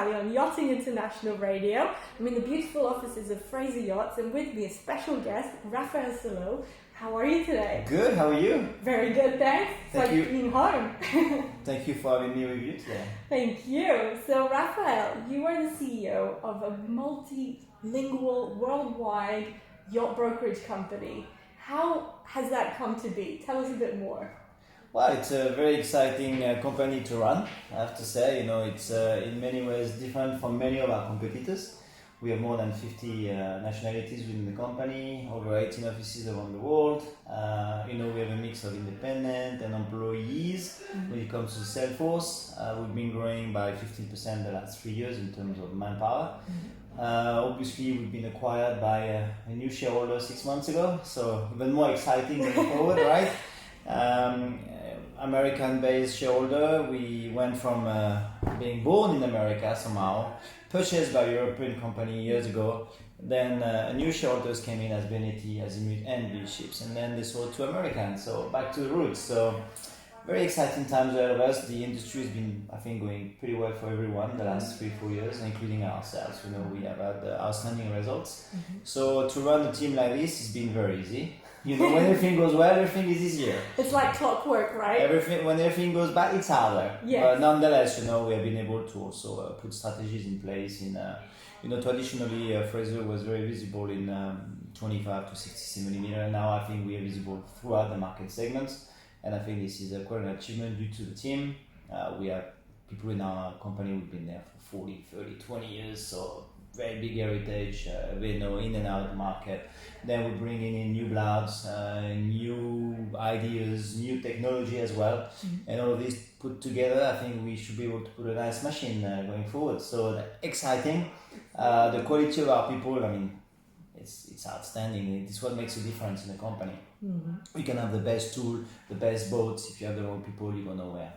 Sally on Yachting International Radio. I'm in the beautiful offices of Fraser Yachts, and with me a special guest, Raphael Sauleau. How are you today? Good, how are you? Very good, thanks. It's Thank like you. being home. Thank you for having me with you today. Thank you. So, Raphael, you are the CEO of a multilingual, worldwide yacht brokerage company. How has that come to be? Tell us a bit more. Well, it's a very exciting company to run, I have to say. You know, it's in many ways different from many of our competitors. We have more than 50 nationalities within the company, over 18 offices around the world. We have a mix of independent and employees. When it comes to the sales force, we've been growing by 15% the last 3 years in terms of manpower. Obviously, we've been acquired by a new shareholder 6 months ago, so even more exciting going forward, right? American-based shareholder. We went from being born in America somehow, purchased by a European company years ago. Then new shareholders came in as Benetti, Azimut, and Bill Ships, and then they sold to Americans. So back to the roots. So very exciting times ahead of us. The industry has been, I think, going pretty well for everyone the last 3-4 years, including ourselves. You know, we have had outstanding results. So to run a team like this has been very easy. You know, when everything goes well, everything is easier. It's like clockwork, right? When everything goes bad, it's harder. Yes. But nonetheless, you know, we have been able to also put strategies in place. Traditionally, Fraser was very visible in 25 to 60 millimeter. Now I think we are visible throughout the market segments. And I think this is quite an achievement due to the team. We have people in our company who've been there for 40, 30, 20 years. So very big heritage, they know in and out of the market. Then we're bringing in new bloods, new ideas, new technology as well. And all of this put together, I think we should be able to put a nice machine going forward. So exciting. The quality of our people, I mean, it's outstanding. It's what makes a difference in the company. We can have the best tool, the best boats. If you have the wrong people, you go nowhere.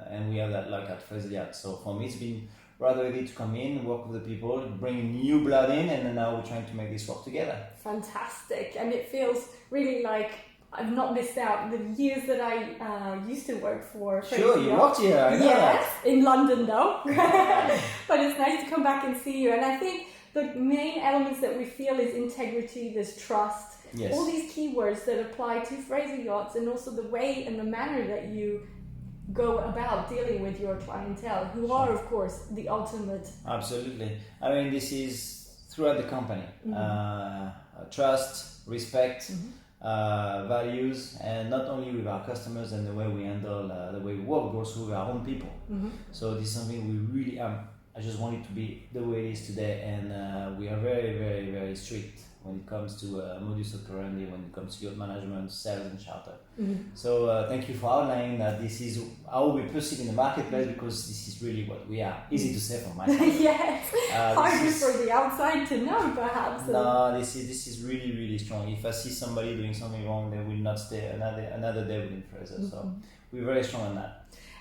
And we have that luck at Fraser Yacht. So for me, it's been rather easy to come in, work with the people, bring new blood in, and then now we're trying to make this work together. Fantastic. And it feels really like I've not missed out the years that I used to work for Fraser. Sure, you worked here, I know yes, in London though. But it's nice to come back and see you. And I think the main elements that we feel is integrity, there's trust, yes. All these keywords that apply to Fraser Yachts, and also the way and the manner that you go about dealing with your clientele, who are of course the ultimate. Absolutely. I mean, this is throughout the company. Trust, respect, values, and not only with our customers and the way we handle, the way we work, but also with our own people. So this is something we really I just want it to be the way it is today, and we are very, very, very strict when it comes to modus operandi, when it comes to yacht management, sales and charter. So thank you for outlining that this is how we perceive in the marketplace, because this is really what we are. Easy to say from my side. Yes, harder for the outside to know perhaps. No, this is really, really strong. If I see somebody doing something wrong, they will not stay another day within Fraser. So we're very strong on that.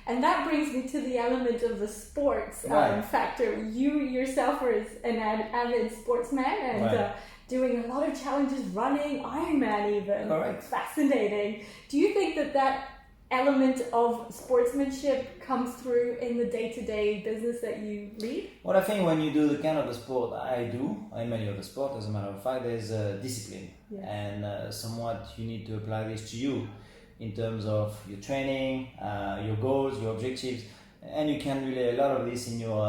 And that brings me to the element of the sports factor. You yourself are an avid sportsman and doing a lot of challenges, running, Ironman even. Correct. Fascinating. Do you think that element of sportsmanship comes through in the day-to-day business that you lead? Well, I think when you do the kind of the sport I do, in many other sports, as a matter of fact, there's discipline. And somewhat you need to apply this to you in terms of your training, your goals, your objectives, and you can relay a lot of this in your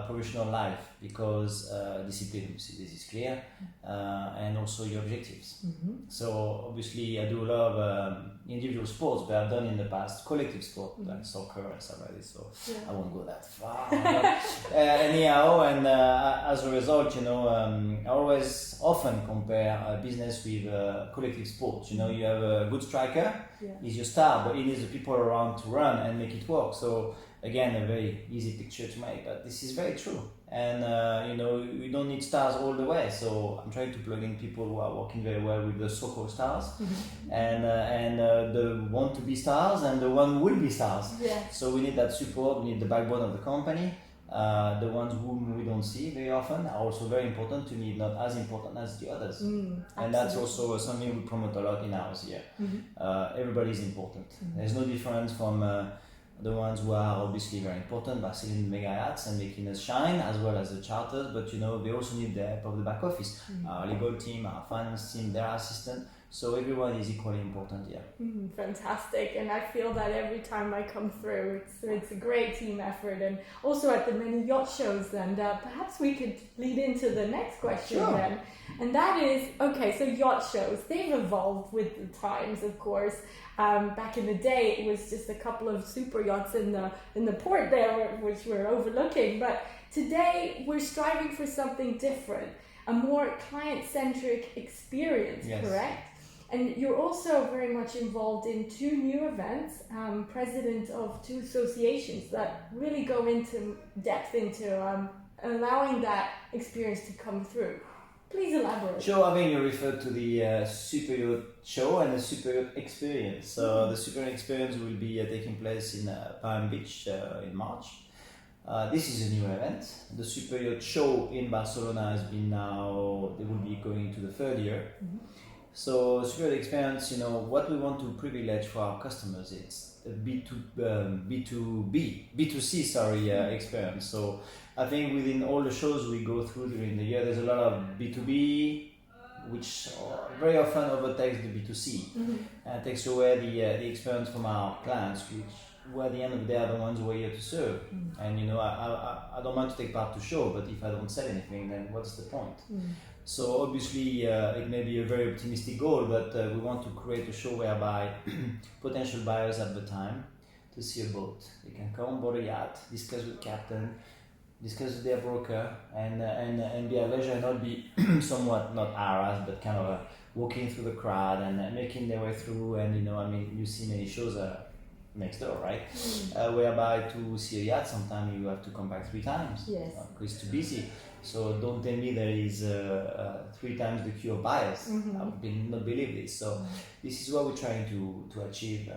professional life, because discipline, this is clear, and also your objectives. So obviously I do a lot of individual sports, but I've done in the past collective sport, like soccer and stuff like this, so I won't go that far. Anyhow, and as a result, I always often compare business with collective sports. You have a good striker, he's your star, but he needs the people around to run and make it work. So again, a very easy picture to make, but this is very true. And we don't need stars all the way. So I'm trying to plug in people who are working very well with the so-called stars, and the want to be stars and the one who will be stars. So we need that support. We need the backbone of the company. The ones whom we don't see very often are also very important to me, not as important as the others. And that's also something we promote a lot in ours here. Everybody is important. There's no difference from The ones who are obviously very important by selling mega yachts and making us shine, as well as the charters, but they also need the help of the back office, our legal team, our finance team, their assistant. So everyone is equally important here. Fantastic, and I feel that every time I come through, it's a great team effort, and also at the many yacht shows. And perhaps we could lead into the next question then, and that is, okay, so yacht shows, they've evolved with the times, of course. Back in the day, it was just a couple of super yachts in the port there, which we're overlooking. But today, we're striving for something different, a more client-centric experience, correct? And you're also very much involved in 2 new events, president of 2 associations that really go into depth into allowing that experience to come through. Please elaborate. Sure, I mean, you referred to the Superyacht Show and the Superyacht Experience. So the Superyacht Experience will be taking place in Palm Beach in March. This is a new event. The Superyacht Show in Barcelona has been now, they will be going to the 3rd year. So Superyacht Experience, what we want to privilege for our customers, it's a B2C experience. So I think within all the shows we go through during the year, there's a lot of B2B, which very often overtakes the B2C and takes away the experience from our clients, which who at the end of the day are the ones who are here to serve. And I don't want to take part to show, but if I don't sell anything, then what's the point? So obviously it may be a very optimistic goal, but we want to create a show whereby potential buyers have the time to see a boat. They can come on board a yacht, discuss with the captain, discuss with their broker, and be at leisure and not be somewhat not harassed, but kind of walking through the crowd and making their way through. And you see many shows next door, right? Whereby to see a yacht, sometimes you have to come back 3 times. Yes. Because it's too busy. So don't tell me there is 3 times the queue of buyers. I would not believe this. So this is what we're trying to achieve.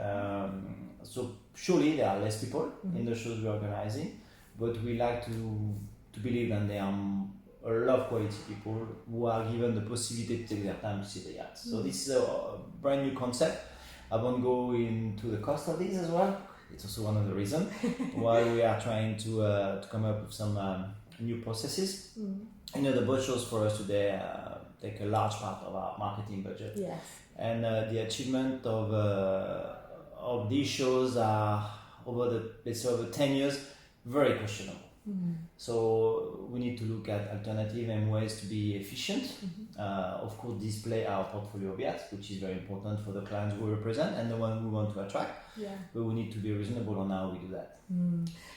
So surely there are less people in the shows we're organizing, but we like to believe that there are a lot of quality people who are given the possibility to take their time to see the yachts. So this is a brand new concept. I won't go into the cost of this as well. It's also one of the reasons why we are trying to come up with some new processes. The boat shows for us today take a large part of our marketing budget. Yes. And the achievement of these shows are over 10 years very questionable. So we need to look at alternative and ways to be efficient. Of course, display our portfolio of yachts, which is very important for the clients we represent and the one we want to attract. But we need to be reasonable on how we do that.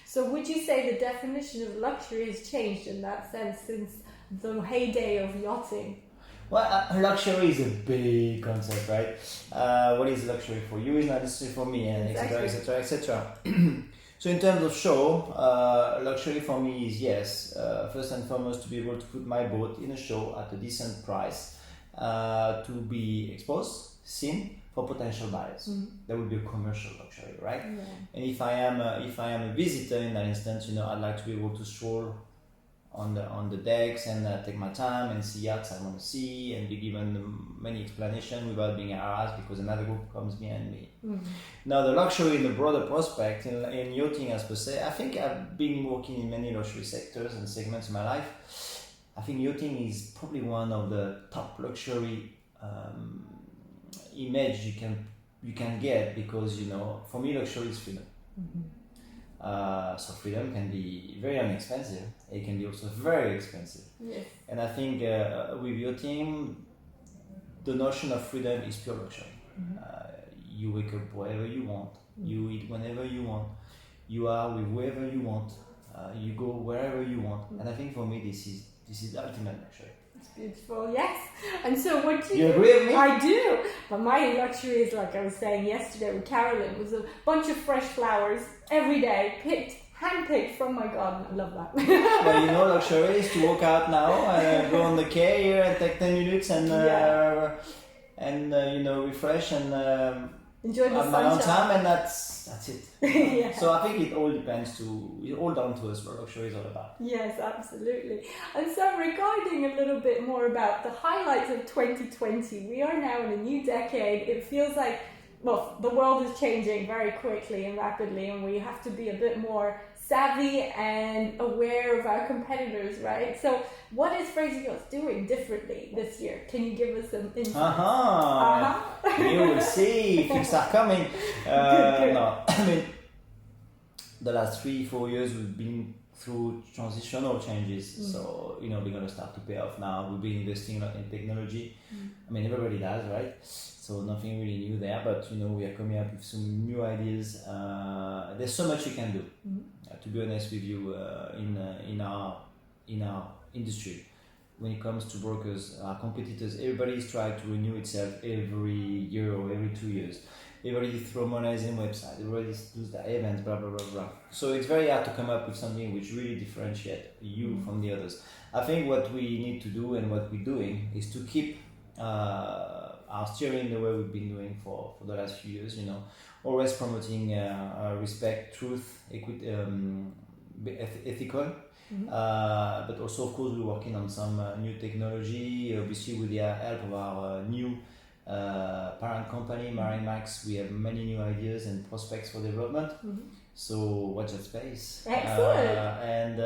So would you say the definition of luxury has changed in that sense since the heyday of yachting? Well, luxury is a big concept, right? What is luxury for you is not necessarily for me, and etc., etc., etc. So in terms of show, luxury for me is first and foremost to be able to put my boat in a show at a decent price, to be exposed, seen for potential buyers. That would be a commercial luxury, right? And if I am a visitor in that instance, I'd like to be able to stroll on the decks and take my time and see yachts I want to see and be given many explanations without being harassed because another group comes behind me. Now the luxury in the broader prospect in yachting as per se, I think I've been working in many luxury sectors and segments in my life. I think yachting is probably one of the top luxury image you can get because for me luxury is freedom. So freedom can be very inexpensive. It can be also very expensive. Yes. And I think with yachting, the notion of freedom is pure luxury. You wake up wherever you want. You eat whenever you want. You are with whoever you want. You go wherever you want. And I think for me this is the ultimate luxury. It's beautiful, yes. And so what do you agree with me? I do. But my luxury is, like I was saying yesterday with Carolyn, was a bunch of fresh flowers every day, hand-picked from my garden. I love that. Well, luxury is to walk out now and go on the quay here and take 10 minutes and refresh and enjoy the sunshine. my own time, and that's it. So I think it all down to us what luxury is all about. Yes, absolutely. And so regarding a little bit more about the highlights of 2020, we are now in a new decade. It feels like well, the world is changing very quickly and rapidly, and we have to be a bit more savvy and aware of our competitors, right? So what is Fraser Yachts doing differently this year? Can you give us some insight? You will see, things are coming. Good. No, I mean, the last 3-4 years we've been through transitional changes, so we're going to start to pay off now. We've been investing a lot in technology. I mean, everybody does, right? So nothing really new there, but we are coming up with some new ideas. There's so much you can do. To be honest with you, in our industry, when it comes to brokers, our competitors, everybody's trying to renew itself every year or every 2 years. Everybody throw monetizing website, everybody does their events, blah blah blah blah. So it's very hard to come up with something which really differentiates you from the others. I think what we need to do and what we're doing is to keep our steering the way we've been doing for the last few years. Always promoting respect, truth, equity, ethical. But also, of course, we're working on some new technology. Obviously, with the help of our new parent company, MarineMax, we have many new ideas and prospects for development. So watch that space. Excellent. And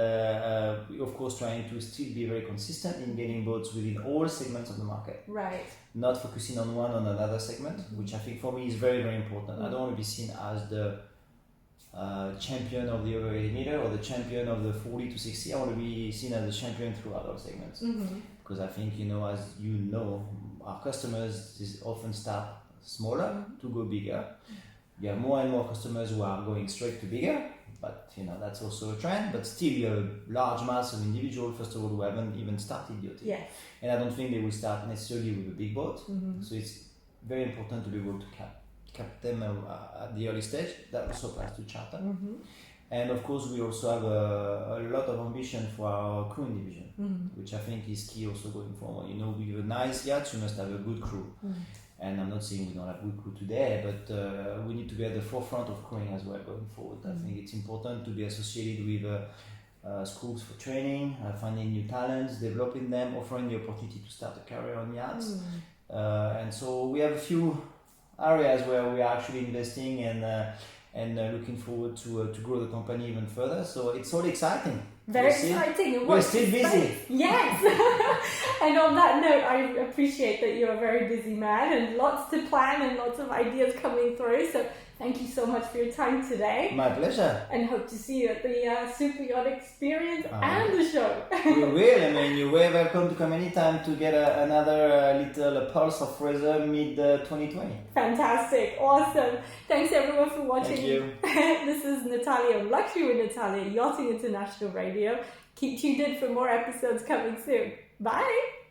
of course, trying to still be very consistent in getting boats within all segments of the market. Right. Not focusing on one on another segment, which I think for me is very, very important. I don't want to be seen as the champion of the over 80 meter or the champion of the 40 to 60. I want to be seen as a champion throughout all segments. Because I think, as our customers often start smaller to go bigger. You have more and more customers who are going straight to bigger, but that's also a trend. But still, you have a large mass of individuals, first of all, who haven't even started yachting. Yes. And I don't think they will start necessarily with a big boat. So it's very important to be able to cap them at the early stage. That also applies to charter. And of course, we also have a lot of ambition for our crewing division, which I think is key also going forward. With a nice yacht, you must have a good crew. And I'm not saying we don't have good crew today, but we need to be at the forefront of crewing as well going forward. I think it's important to be associated with schools for training, finding new talents, developing them, offering the opportunity to start a career on yachts. And so we have a few areas where we are actually investing and looking forward to grow the company even further. So it's all exciting. Very exciting. And we're still busy. Yes. And on that note, I appreciate that you're a very busy man and lots to plan and lots of ideas coming through. So thank you so much for your time today. My pleasure. And hope to see you at the Superyacht Experience and the show. We will. I mean, you're very welcome to come anytime to get another little pulse of Fraser mid-2020. Fantastic. Awesome. Thanks everyone for watching. Thank you. This is Natalia of Luxury with Natalia, Yachting International Radio. Keep tuned in for more episodes coming soon. Bye.